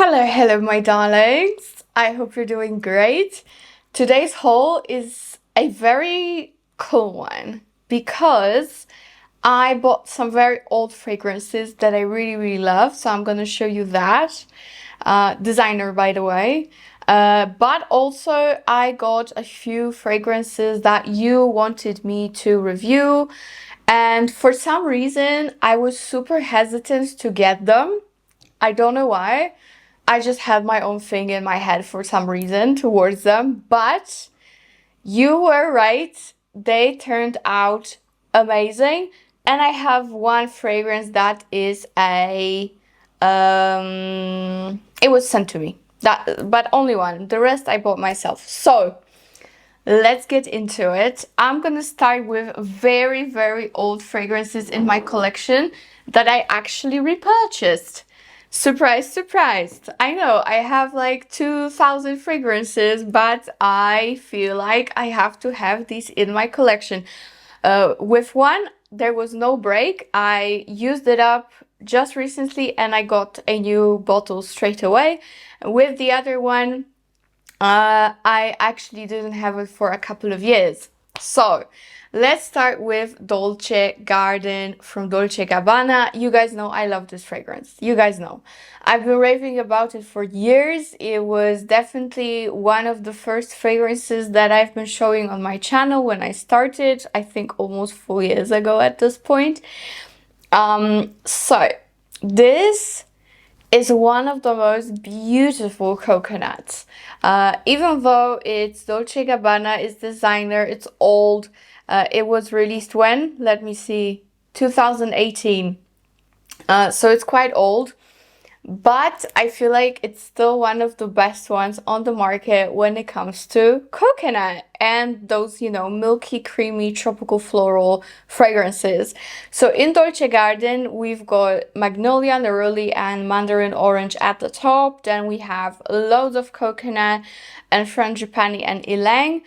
Hello, my darlings. I hope you're doing great. Today's haul is a very cool one because I bought some very old fragrances that I really love. So I'm going to show you that. Designer, by the way. But also I got a few fragrances that you wanted me to review. And for some reason, I was super hesitant to get them. I don't know why. I just had my own thing in my head for some reason towards them, but you were right. They turned out amazing. And I have one fragrance that is it was sent to me. But only one. The rest I bought myself. So let's get into it. I'm gonna start with very old fragrances in my collection that I actually repurchased. Surprise, surprise. I know I have like 2,000 fragrances, but I feel like I have to have these in my collection. With one, there was no break. I used it up just recently and I got a new bottle straight away. With the other one, I actually didn't have it for a couple of years. So let's start with Dolce Garden from Dolce Gabbana. You guys know I love this fragrance. You guys know. I've been raving about it for years. It was definitely one of the first fragrances that I've been showing on my channel when I started. I think almost 4 years ago at this point. So this is one of the most beautiful coconuts. Even though it's Dolce Gabbana, it's designer, it's old. It was released when? Let me see, 2018. So it's quite old. But I feel like it's still one of the best ones on the market when it comes to coconut and those, you know, milky, creamy, tropical floral fragrances. So in Dolce Garden, we've got Magnolia, Neroli, and Mandarin Orange at the top. Then we have loads of coconut and Frangipani and Ylang.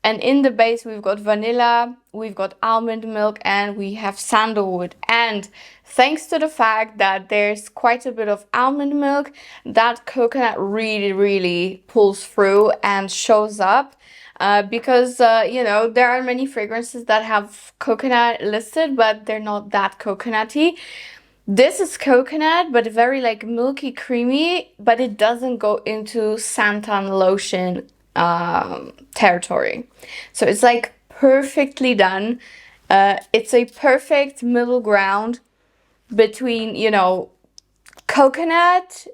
And in the base, we've got vanilla, we've got almond milk, and we have sandalwood. And thanks to the fact that there's quite a bit of almond milk, that coconut really pulls through and shows up. Because, you know, there are many fragrances that have coconut listed, but they're not that coconutty. This is coconut, but very like milky, creamy, but it doesn't go into santan lotion territory. So it's like perfectly done. It's a perfect middle ground between, you know, coconut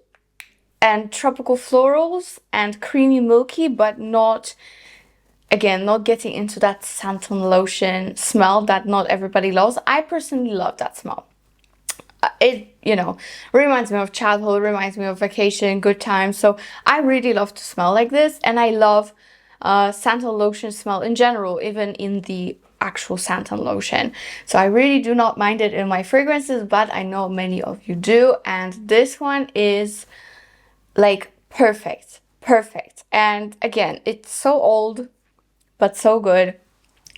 and tropical florals and creamy milky, but not, again, not getting into that santan lotion smell that not everybody loves. I personally love that smell. It, you know, reminds me of childhood, reminds me of vacation, good times. So I really love to smell like this, and I love santan lotion smell in general, even in the actual santan lotion. So I really do not mind it in my fragrances, but I know many of you do, and this one is like perfect. And again, it's so old but so good.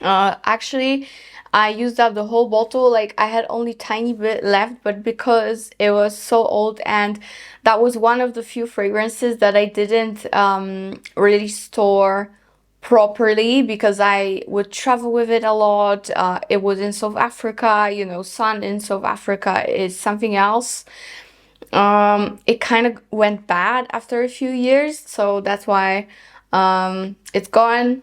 Actually, I used up the whole bottle. Like, I had only tiny bit left, but because it was so old, and that was one of the few fragrances that I didn't really store properly because I would travel with it a lot. It was in South Africa, you know, sun in South Africa is something else. It kind of went bad after a few years, so that's why it's gone.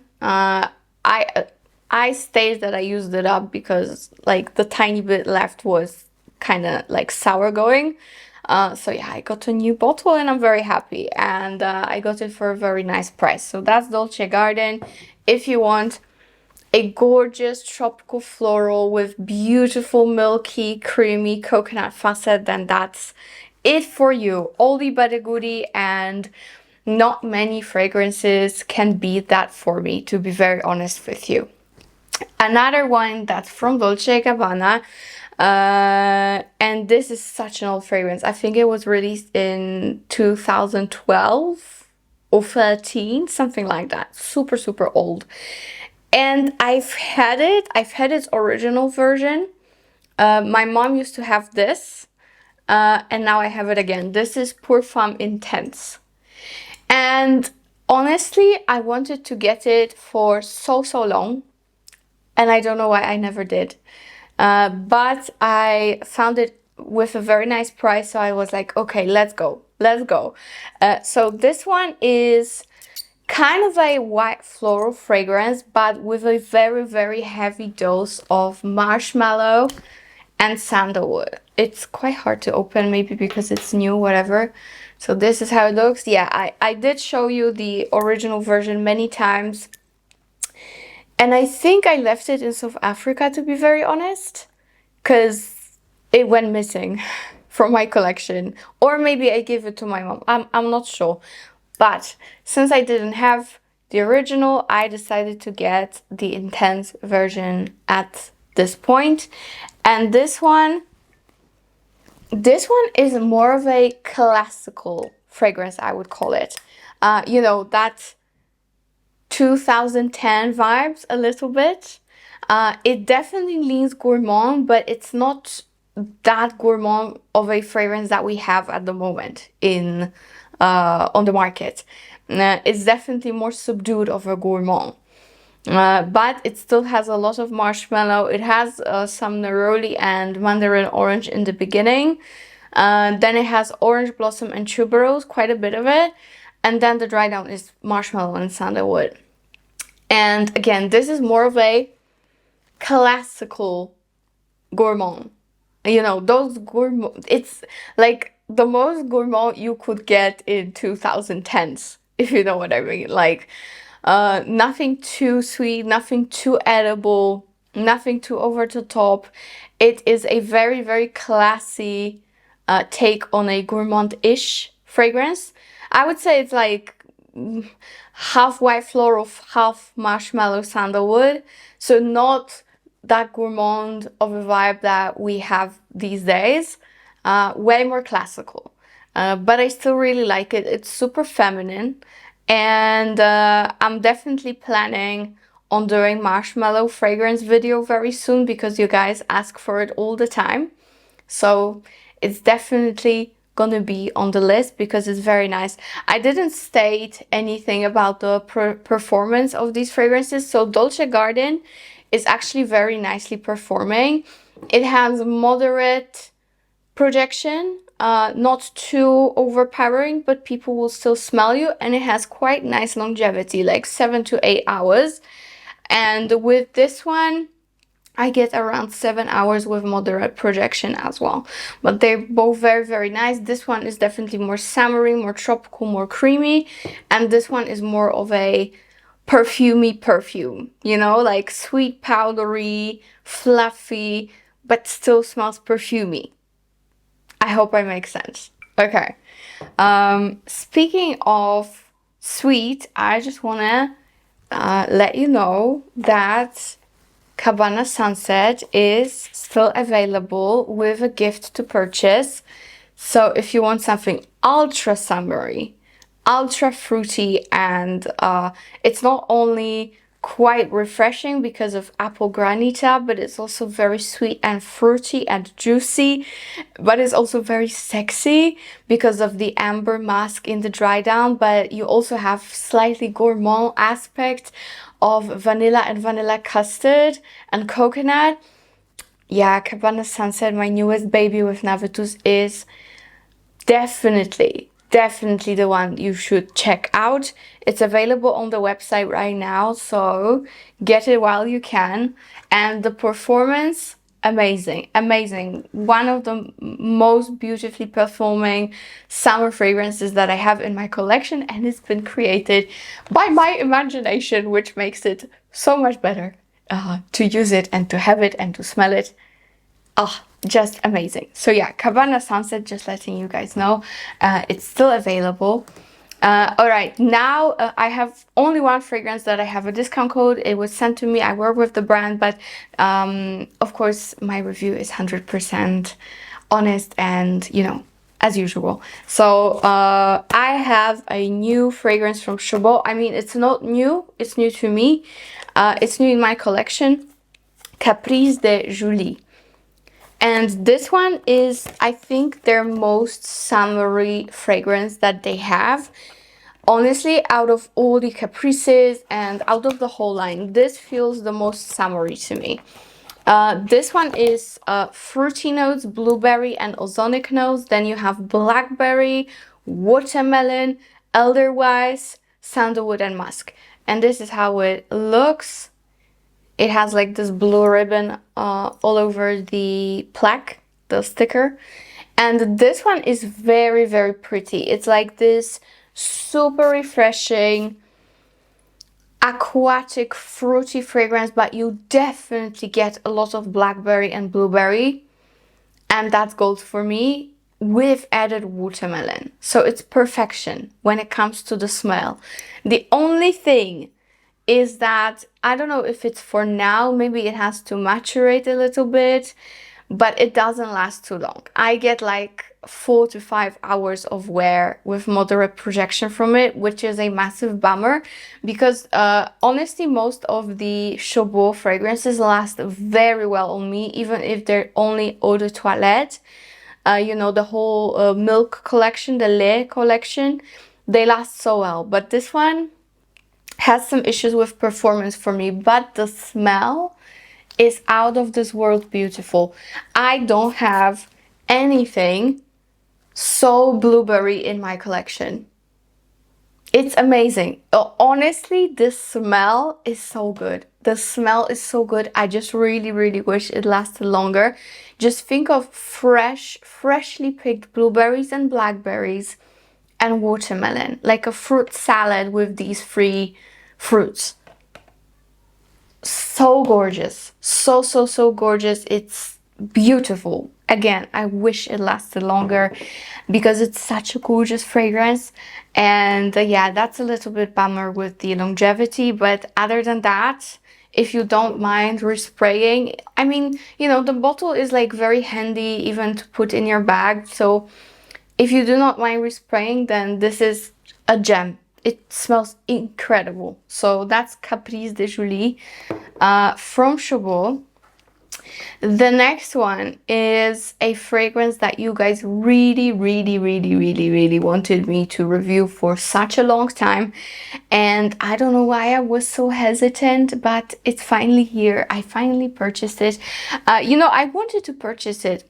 I stayed that I used it up because like the tiny bit left was kind of like sour going. So yeah, I got a new bottle and I'm very happy, and I got it for a very nice price. So that's Dolce Garden. If you want a gorgeous tropical floral with beautiful milky creamy coconut facet, then that's it for you. Oldie but a goodie, and not many fragrances can beat that for me, to be very honest with you. Another one that's from Dolce Gabbana, and this is such an old fragrance. I think it was released in 2012 or 13, something like that. Super old. And I've had its original version. My mom used to have this. and now I have it again. This is PERFUME Intense. And honestly, I wanted to get it for so long, and I don't know why I never did. But I found it with a very nice price, so I was like, okay, let's go. So this one is kind of a white floral fragrance, but with a very heavy dose of marshmallow and sandalwood. It's quite hard to open, maybe because it's new, whatever. So this is how it looks. Yeah, I did show you the original version many times, and I think I left it in South Africa, to be very honest, because it went missing from my collection, or maybe I gave it to my mom. I'm not sure. But since I didn't have the original, I decided to get the Intense version at this point. And this one is more of a classical fragrance, I would call it. You know, that 2010 vibes a little bit. It definitely leans gourmand, but it's not that gourmand of a fragrance that we have at the moment in on the market. It's definitely more subdued of a gourmand. But it still has a lot of marshmallow. It has some neroli and mandarin orange in the beginning. Then it has orange blossom and tuberose, quite a bit of it. And then the dry down is marshmallow and sandalwood. And again, this is more of a classical gourmand. You know, those gourmand, it's like the most gourmand you could get in 2010s, if you know what I mean. Like, nothing too sweet, nothing too edible, nothing too over the top. It is a very classy take on a gourmand-ish fragrance. I would say it's like half white floral, half marshmallow sandalwood. So not that gourmand of a vibe that we have these days. Way more classical. But I still really like it. It's super feminine. And I'm definitely planning on doing marshmallow fragrance video very soon, because you guys ask for it all the time. So it's definitely gonna be on the list because it's very nice. I didn't state anything about the performance of these fragrances. So Dolce Garden is actually very nicely performing. It has moderate projection, not too overpowering, but people will still smell you, and it has quite nice longevity, like 7 to 8 hours. And with this one, I get around 7 hours with moderate projection as well. But they're both very nice. This one is definitely more summery, more tropical, more creamy, and this one is more of a perfumey perfume, you know, like sweet, powdery, fluffy, but still smells perfumey. I hope I make sense. Okay. Speaking of sweet, I just wanna let you know that Cabana Sunset is still available with a gift to purchase. So if you want something ultra summery, ultra fruity, and it's not only quite refreshing because of apple granita, but it's also very sweet and fruity and juicy, but it's also very sexy because of the amber musk in the dry down. But you also have slightly gourmand aspect of vanilla and vanilla custard and coconut. Yeah, Cabana Sunset, my newest baby with Navitus, is definitely the one you should check out. It's available on the website right now, so get it while you can. And the performance, amazing. One of the most beautifully performing summer fragrances that I have in my collection, and it's been created by my imagination, which makes it so much better to use it and to have it and to smell it. Just amazing. So yeah, Cabana Sunset, just letting you guys know, it's still available. All right, now I have only one fragrance that I have a discount code. It was sent to me. I work with the brand, but of course my review is 100% honest and, you know, as usual. So I have a new fragrance from Chabaud. I mean, it's not new, it's new to me. It's new in my collection. Caprice de Julie. And this one is, I think, their most summery fragrance that they have. Honestly, out of all the Caprices and out of the whole line, this feels the most summery to me. This one is fruity notes, blueberry and ozonic notes. Then you have blackberry, watermelon, elderweiss, sandalwood and musk. And this is how it looks. It has like this blue ribbon all over the plaque, the sticker. And this one is very, very pretty. It's like this super refreshing, aquatic, fruity fragrance, but you definitely get a lot of blackberry and blueberry. And that's gold for me, with added watermelon. So it's perfection when it comes to the smell. The only thing is that, I don't know if it's for now, maybe it has to maturate a little bit, but it doesn't last too long. I get like 4 to 5 hours of wear with moderate projection from it, which is a massive bummer because honestly, most of the Chabaud fragrances last very well on me, even if they're only eau de toilette. You know, the whole milk collection, the lait collection, they last so well. But this one has some issues with performance for me, but the smell is out of this world beautiful. I don't have anything so blueberry in my collection. It's amazing. Honestly, this smell is so good. The smell is so good. I just really, really wish it lasted longer. Just think of freshly picked blueberries and blackberries and watermelon, like a fruit salad with these three fruits. So gorgeous. So gorgeous. It's beautiful. Again, I wish it lasted longer because it's such a gorgeous fragrance. And yeah, that's a little bit bummer with the longevity. But other than that, if you don't mind respraying, I mean, you know, the bottle is like very handy even to put in your bag. So if you do not mind respraying, then this is a gem. It smells incredible. So that's Caprice de Julie from Chabaud. The next one is a fragrance that you guys really wanted me to review for such a long time. And I don't know why I was so hesitant, but it's finally here. I finally purchased it. You know, I wanted to purchase it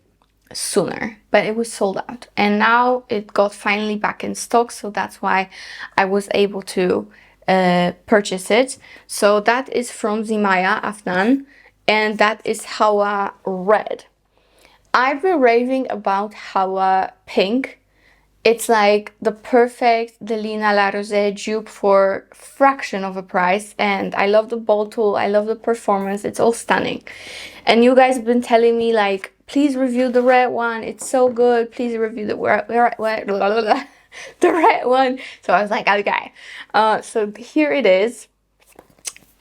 sooner, but it was sold out. And now it got finally back in stock. So that's why I was able to purchase it. So that is from Zimaya Hawwa, and that is Hawwa Red. I've been raving about Hawwa Pink. It's like the perfect Delina La Rosée dupe for a fraction of a price, and I love the bottle, I love the performance, it's all stunning. And you guys have been telling me like, please review the red one, it's so good, please review the the red one. So I was like, okay. So here it is,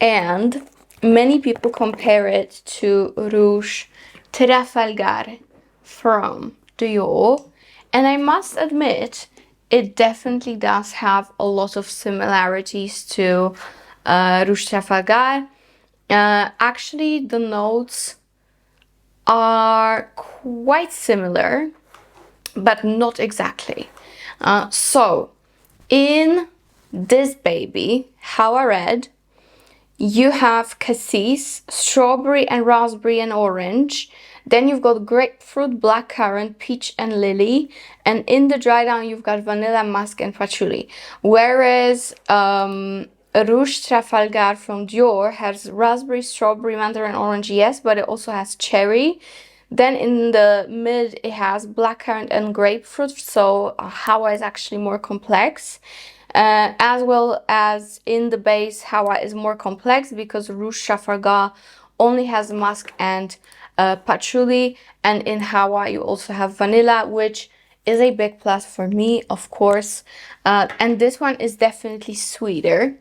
and many people compare it to Rouge Trafalgar from Dior. And I must admit, it definitely does have a lot of similarities to Rouge Trafalgar. Actually, the notes are quite similar, but not exactly. So, in this baby, Hawwa Red, you have cassis, strawberry and raspberry and orange. Then you've got grapefruit, blackcurrant, peach and lily. And in the dry down, you've got vanilla, musk and patchouli. Whereas Rouge Trafalgar from Dior has raspberry, strawberry, mandarin, orange, yes, but it also has cherry. Then in the mid, it has blackcurrant and grapefruit. So Hawwa is actually more complex. As well as in the base, Hawwa is more complex because Rouge Trafalgar only has musk and patchouli, and in Hawwa you also have vanilla, which is a big plus for me, of course. And this one is definitely sweeter,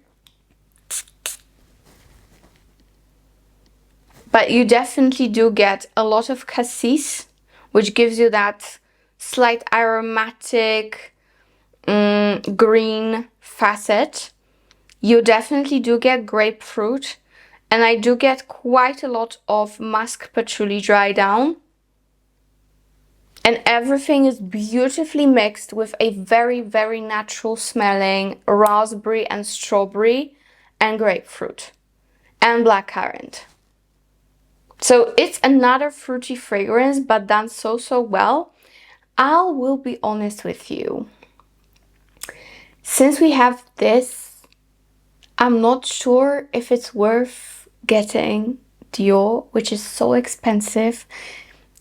but you definitely do get a lot of cassis, which gives you that slight aromatic green facet. You definitely do get grapefruit, and I do get quite a lot of musk patchouli dry down. And everything is beautifully mixed with a very, very natural smelling raspberry and strawberry and grapefruit and blackcurrant. So it's another fruity fragrance, but done so, so well. I will be honest with you. Since we have this, I'm not sure if it's worth getting Dior, which is so expensive.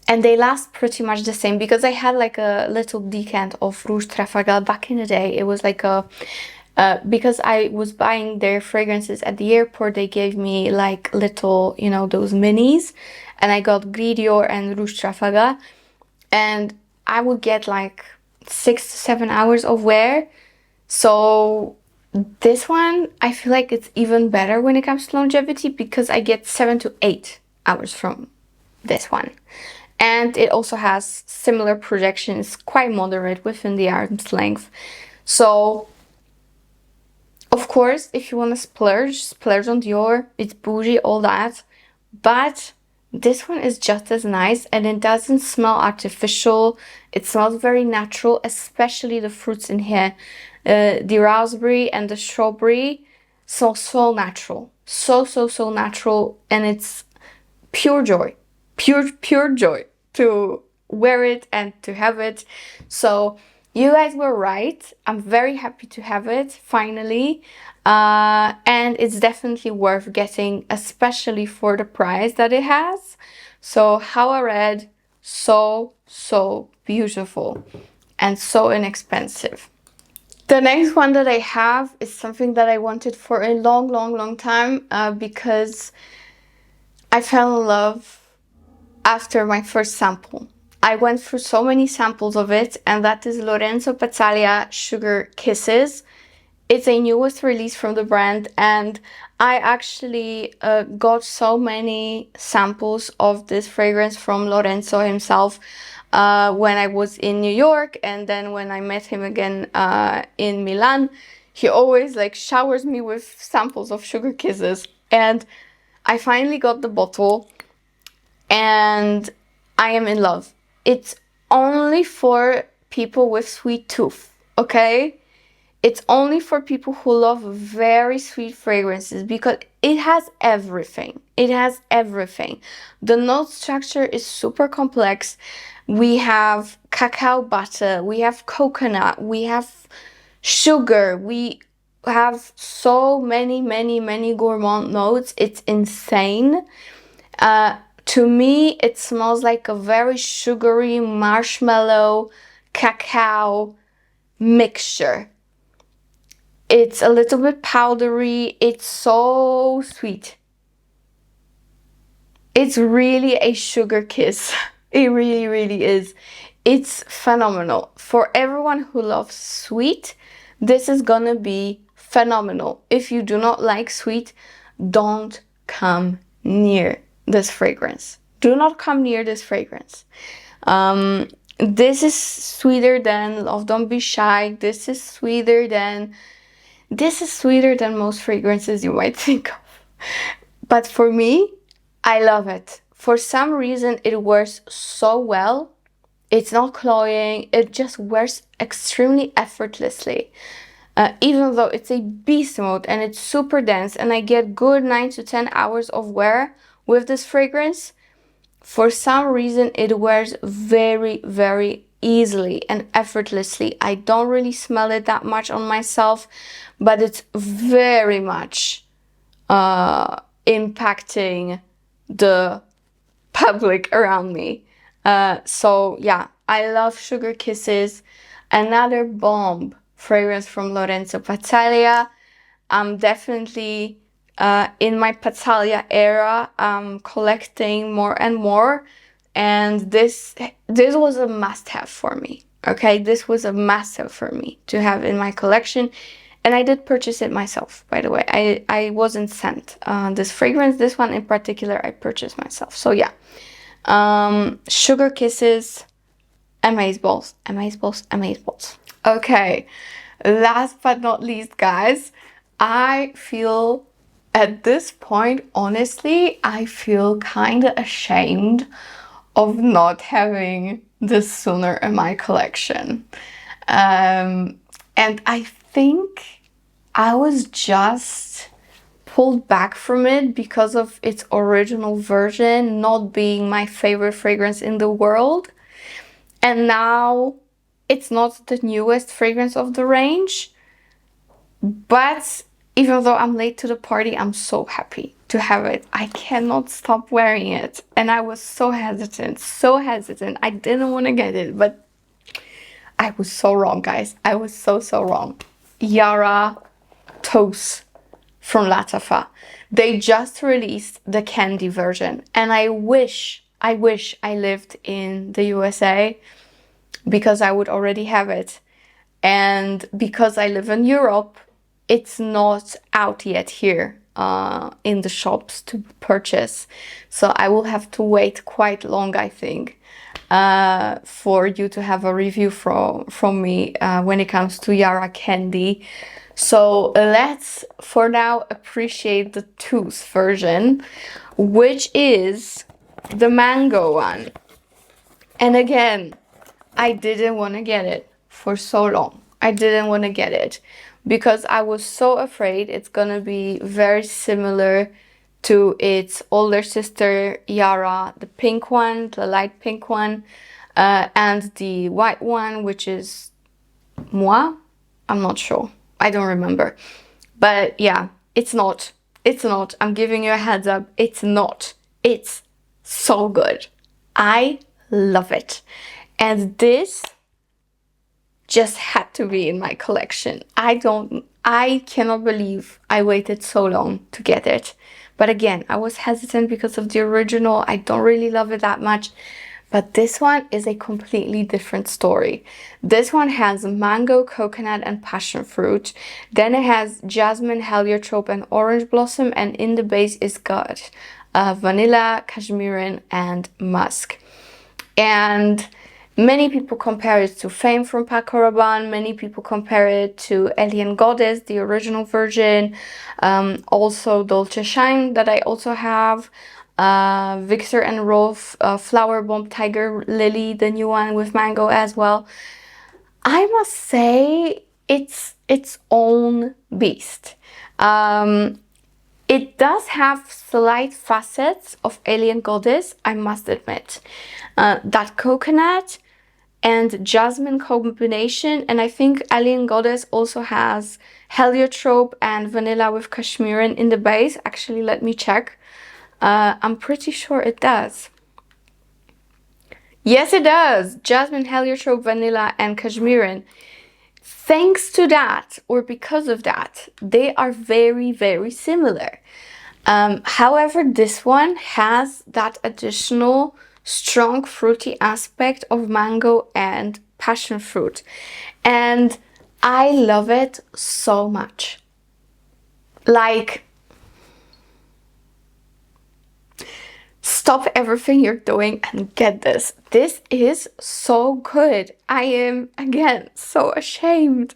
And they last pretty much the same, because I had like a little decant of Rouge Trafalgar back in the day. It was like a... because I was buying their fragrances at the airport, they gave me like little, you know, those minis. And I got Dior and Rouge Trafalgar. And I would get like 6 to 7 hours of wear. So this one, I feel like it's even better when it comes to longevity, because I get 7 to 8 hours from this one. And it also has similar projections, quite moderate within the arm's length. So, of course, if you want to splurge on Dior, it's bougie, all that. But this one is just as nice, and it doesn't smell artificial. It smells very natural, especially the fruits in here. The raspberry and the strawberry smell so natural. So natural, and it's pure joy. Pure joy to wear it and to have it. So you guys were right. I'm very happy to have it finally, and it's definitely worth getting, especially for the price that it has. So Hawwa Red, so beautiful and so inexpensive. The next one that I have is something that I wanted for a long time, because I fell in love after my first sample. I went through so many samples of it, and that is Lorenzo Pazzaglia Sugar Kisses. It's a newest release from the brand, and I actually got so many samples of this fragrance from Lorenzo himself when I was in New York, and then when I met him again in Milan. He always like showers me with samples of Sugar Kisses, and I finally got the bottle and I am in love. It's only for people with sweet tooth, okay? It's only for people who love very sweet fragrances, because it has everything. It has everything. The note structure is super complex. We have cacao butter, we have coconut, we have sugar, we have so many gourmand notes. It's insane. To me, it smells like a very sugary marshmallow cacao mixture. It's a little bit powdery. It's so sweet. It's really a sugar kiss. It really is. It's phenomenal. For everyone who loves sweet, this is gonna be phenomenal. If you do not like sweet, don't come near this fragrance. Do not come near this fragrance. This is sweeter than Love Don't Be Shy. This is sweeter than most fragrances you might think of. But for me, I love it. For some reason, it wears so well. It's not cloying. It just wears extremely effortlessly. Even though it's a beast mode and it's super dense, and I get good 9 to 10 hours of wear with this fragrance, for some reason it wears very easily and effortlessly. I don't really smell it that much on myself, but it's very much impacting the public around me. So yeah, I love Sugar Kisses. Another bomb fragrance from Lorenzo Pazzaglia. I'm definitely in my Pazzaglia era, collecting more and more, and this was a must-have for me. Okay, this was a must-have for me to have in my collection, and I did purchase it myself, by the way. I wasn't sent this fragrance. This one in particular I purchased myself. So yeah, Sugar Kisses, amazeballs. Okay, last but not least, guys, I feel at this point, honestly, I feel kind of ashamed of not having this sooner in my collection. And I think I was just pulled back from it because of its original version not being my favorite fragrance in the world. And now it's not the newest fragrance of the range. But even though I'm late to the party, I'm so happy to have it. I cannot stop wearing it. And I was so hesitant, so hesitant. I didn't want to get it, but I was so wrong, guys. I was so wrong. Yara Tous from Lattafa. They just released the candy version. And I wish I lived in the USA because I would already have it. And because I live in Europe, it's not out yet here in the shops to purchase. So I will have to wait quite long, I think, for you to have a review from me when it comes to Yara candy. So let's for now appreciate the Tous version, which is the mango one. And again, I didn't want to get it for so long. I didn't want to get it because I was so afraid it's gonna be very similar to its older sister Yara, the pink one, the light pink one, and the white one, which is Moi. I'm not sure. I don't remember. But yeah, it's not. It's not. I'm giving you a heads up. It's not. It's so good. I love it. And this just had to be in my collection. I cannot believe I waited so long to get it. But again, I was hesitant because of the original. I don't really love it that much. But this one is a completely different story. This one has mango, coconut, and passion fruit. Then it has jasmine, heliotrope, and orange blossom. And in the base is got vanilla, cashmere, and musk. And many people compare it to Femme from Paco Rabanne. Many people compare it to Alien Goddess, the original version. Also Dolce Shine that I also have. Victor and Rolf Flower Bomb Tiger Lily, the new one with mango as well. I must say it's its own beast. It does have slight facets of Alien Goddess, I must admit. That coconut and jasmine combination, and I think Alien Goddess also has heliotrope and vanilla with cashmere in the base. Actually, let me check. I'm pretty sure it does. Yes, it does. Jasmine, heliotrope, vanilla, and cashmere. Thanks to that, or because of that, they are very, very similar. However, this one has that additional strong fruity aspect of mango and passion fruit. And I love it so much. Like, stop everything you're doing and get this. This is so good. I am, again, so ashamed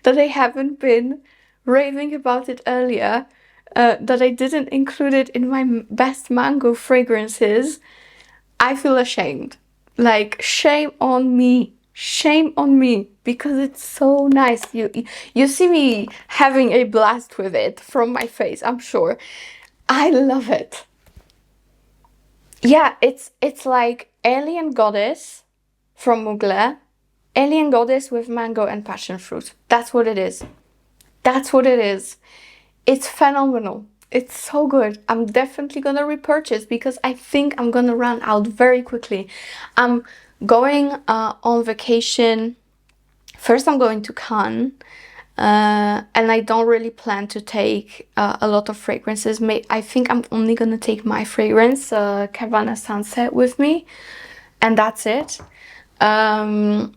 that I haven't been raving about it earlier, that I didn't include it in my best mango fragrances. I feel ashamed. Like, shame on me. Shame on me, because it's so nice. You see me having a blast with it from my face, I'm sure. I love it. Yeah, it's like Alien Goddess from Mugler. Alien Goddess with mango and passion fruit. That's what it is. That's what it is. It's phenomenal. It's so good. I'm definitely gonna repurchase because I think I'm gonna run out very quickly. I'm going on vacation. First, I'm going to Cannes. And I don't really plan to take a lot of fragrances. I think I'm only gonna take my fragrance, Cabana Sunset, with me, and that's it. And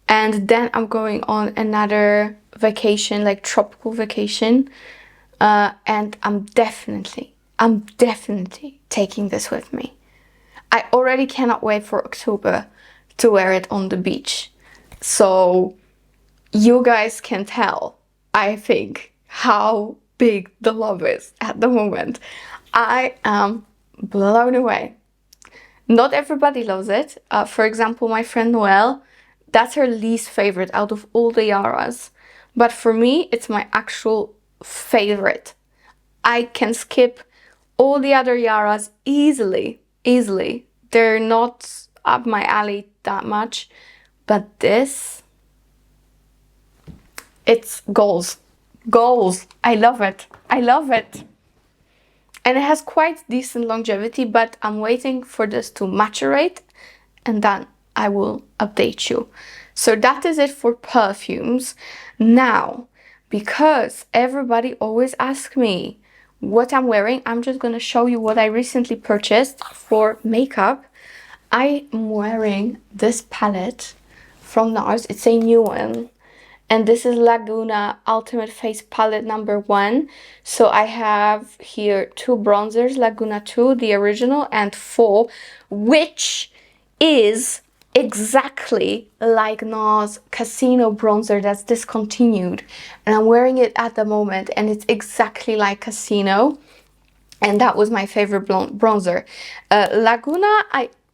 then I'm going on another vacation, like tropical vacation, and I'm definitely taking this with me. I already cannot wait for October to wear it on the beach. So you guys can tell, I think, how big the love is at the moment. I am blown away. Not everybody loves it. For example, my friend Noelle, that's her least favorite out of all the Yaras. But for me, it's my actual favorite. I can skip all the other Yaras easily. They're not up my alley that much. But this, it's goals. Goals. I love it. I love it. And it has quite decent longevity, but I'm waiting for this to maturate and then I will update you. So that is it for perfumes. Now, because everybody always asks me what I'm wearing, I'm just gonna show you what I recently purchased for makeup. I am wearing this palette from Nars. It's a new one. And this is Laguna Ultimate Face Palette number 1. So I have here 2 bronzers, Laguna 2, the original, and 4, which is exactly like NARS Casino bronzer that's discontinued. And I'm wearing it at the moment, and it's exactly like Casino. And that was my favorite bronzer. Laguna,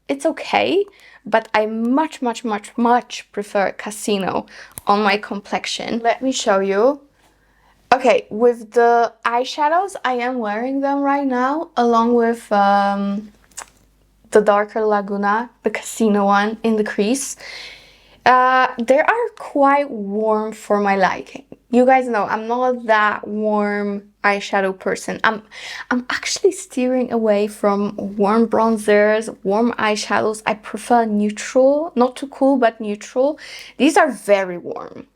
it's okay, but I much prefer Casino on my complexion. Let me show you. Okay, with the eyeshadows, I am wearing them right now, along with the darker Laguna, the Casino one in the crease. They are quite warm for my liking. You guys know I'm not that warm eyeshadow person. I'm actually steering away from warm bronzers, warm eyeshadows. I prefer neutral, not too cool, but neutral. These are very warm.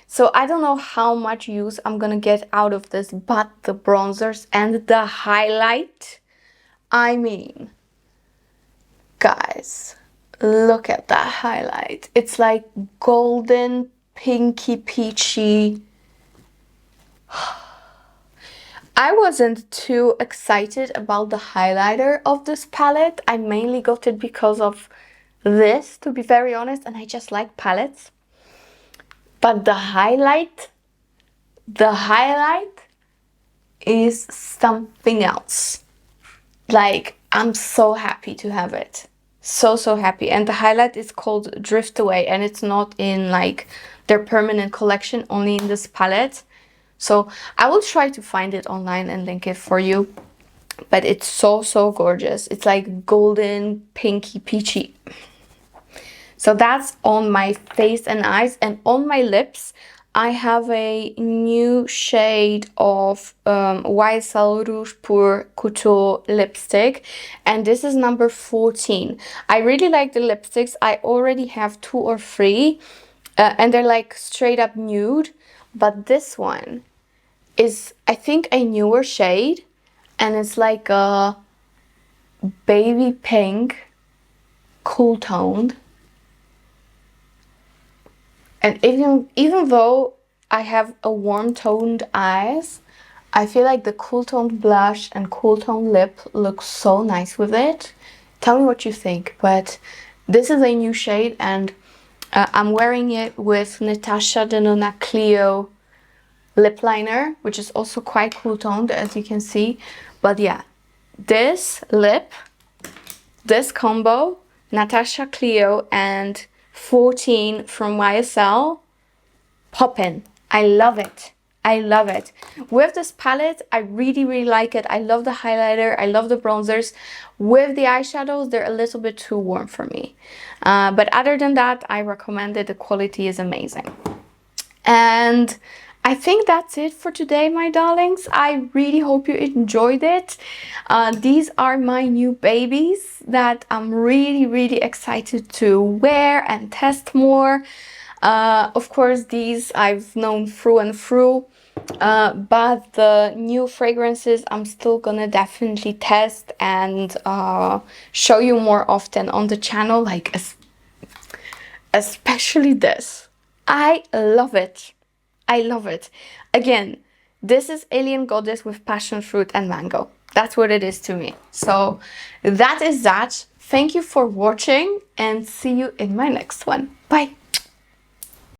So I don't know how much use I'm gonna get out of this, but the bronzers and the highlight, I mean, guys, look at that highlight. It's like golden, pinky, peachy. I wasn't too excited about the highlighter of this palette. I mainly got it because of this, to be very honest, and I just like palettes. But the highlight is something else. Like, I'm so happy to have it. So happy. And the highlight is called Drift Away, and it's not in like their permanent collection, only in this palette. So I will try to find it online and link it for you. But it's so gorgeous. It's like golden, pinky, peachy. So that's on my face and eyes. And on my lips, I have a new shade of YSL Rouge Pour Couture lipstick. And this is number 14. I really like the lipsticks. I already have 2 or 3. And they're like straight up nude. But this one is, I think, a newer shade. And it's like a baby pink, cool toned. And even though I have a warm toned eyes, I feel like the cool toned blush and cool toned lip look so nice with it. Tell me what you think. But this is a new shade, and I'm wearing it with Natasha Denona Cleo lip liner, which is also quite cool toned, as you can see. But yeah, this lip, this combo, Natasha Cleo and 14 from YSL, poppin'. I love it. I love it. With this palette, I really like it. I love the highlighter. I love the bronzers. With the eyeshadows, they're a little bit too warm for me. But other than that, I recommend it. The quality is amazing. And I think that's it for today, my darlings. I really hope you enjoyed it. These are my new babies that I'm really excited to wear and test more. Of course, these I've known through and through. But the new fragrances I'm still gonna definitely test and show you more often on the channel, like especially this. I love it. I love it. Again, this is Alien Goddess with passion fruit and mango. That's what it is to me. So that is that. Thank you for watching and see you in my next one. Bye.